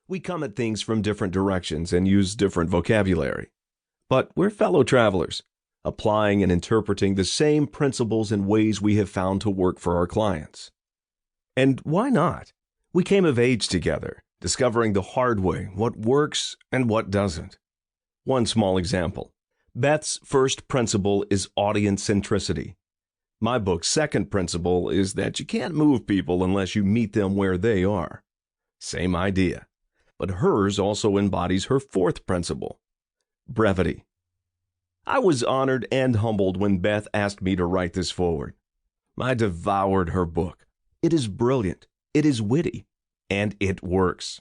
We come at things from different directions and use different vocabulary. But we're fellow travelers, applying and interpreting the same principles in ways we have found to work for our clients. And why not? We came of age together, discovering the hard way what works and what doesn't. One small example. Beth's first principle is audience-centricity. My book's second principle is that you can't move people unless you meet them where they are. Same idea. But hers also embodies her fourth principle, brevity. I was honored and humbled when Beth asked me to write this foreword. I devoured her book. It is brilliant, it is witty, and it works.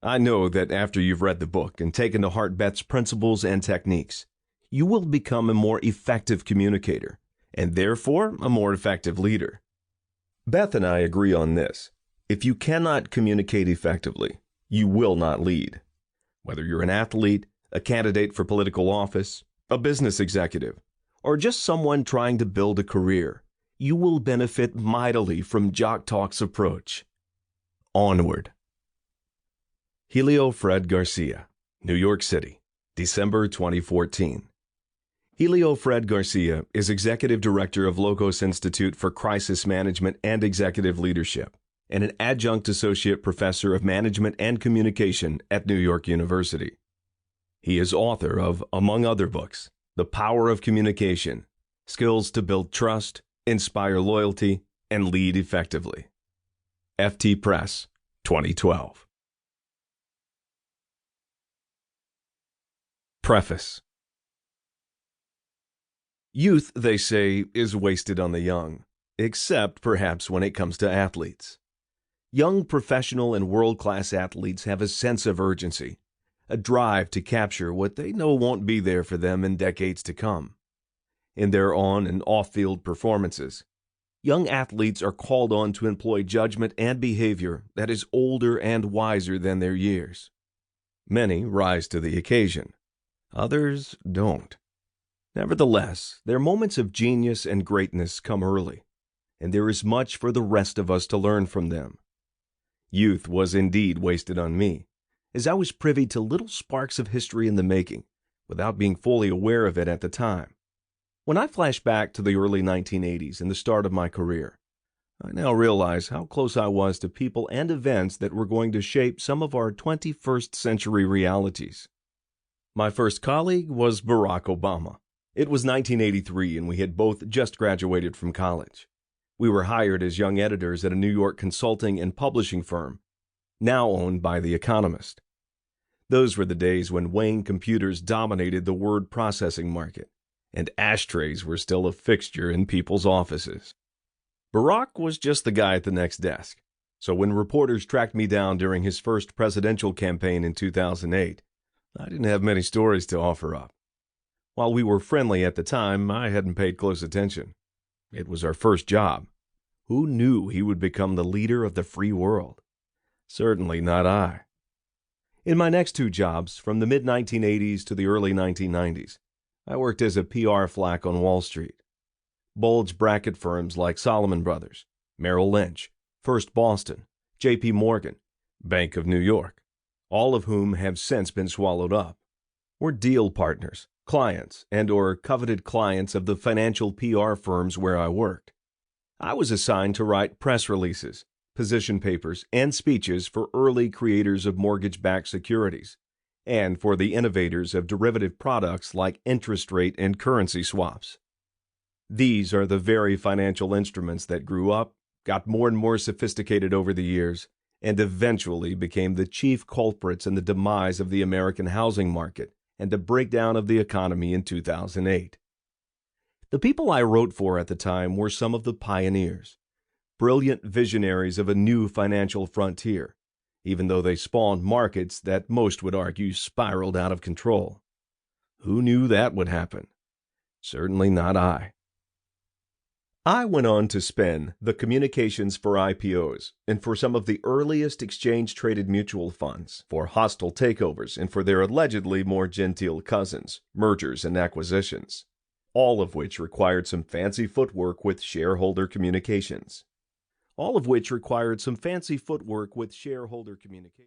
I know that after you've read the book and taken to heart Beth's principles and techniques, you will become a more effective communicator, and therefore a more effective leader. Beth and I agree on this. If you cannot communicate effectively, you will not lead. Whether you're an athlete, a candidate for political office, a business executive, or just someone trying to build a career, you will benefit mightily from Jock Talk's approach. Onward. Helio Fred Garcia, New York City, December 2014. Helio Fred Garcia is Executive Director of Logos Institute for Crisis Management and Executive Leadership, and an Adjunct Associate Professor of Management and Communication at New York University. He is author of, among other books, The Power of Communication, Skills to Build Trust, Inspire Loyalty, and Lead Effectively. FT Press, 2012. Preface. Youth, they say, is wasted on the young, except perhaps when it comes to athletes. Young professional and world-class athletes have a sense of urgency, a drive to capture what they know won't be there for them in decades to come. In their on- and off-field performances, young athletes are called on to employ judgment and behavior that is older and wiser than their years. Many rise to the occasion. Others don't. Nevertheless, their moments of genius and greatness come early, and there is much for the rest of us to learn from them. Youth was indeed wasted on me, as I was privy to little sparks of history in the making, without being fully aware of it at the time. When I flash back to the early 1980s and the start of my career, I now realize how close I was to people and events that were going to shape some of our 21st century realities. My first colleague was Barack Obama. It was 1983 and we had both just graduated from college. We were hired as young editors at a New York consulting and publishing firm, now owned by The Economist. Those were the days when Wayne computers dominated the word processing market, and ashtrays were still a fixture in people's offices. Barack was just the guy at the next desk, so when reporters tracked me down during his first presidential campaign in 2008, I didn't have many stories to offer up. While we were friendly at the time, I hadn't paid close attention. It was our first job. Who knew he would become the leader of the free world? Certainly not I. In my next two jobs, from the mid-1980s to the early 1990s, I worked as a PR flack on Wall Street. Bulge bracket firms like Salomon Brothers, Merrill Lynch, First Boston, J.P. Morgan, Bank of New York, all of whom have since been swallowed up, were deal partners, clients, and/or coveted clients of the financial PR firms where I worked. I was assigned to write press releases, position papers, and speeches for early creators of mortgage-backed securities, and for the innovators of derivative products like interest rate and currency swaps. These are the very financial instruments that grew up, got more and more sophisticated over the years, and eventually became the chief culprits in the demise of the American housing market and the breakdown of the economy in 2008. The people I wrote for at the time were some of the pioneers, brilliant visionaries of a new financial frontier, even though they spawned markets that most would argue spiraled out of control. Who knew that would happen? Certainly not I. I went on to spin the communications for IPOs and for some of the earliest exchange-traded mutual funds, for hostile takeovers and for their allegedly more genteel cousins, mergers and acquisitions, all of which required some fancy footwork with shareholder communications.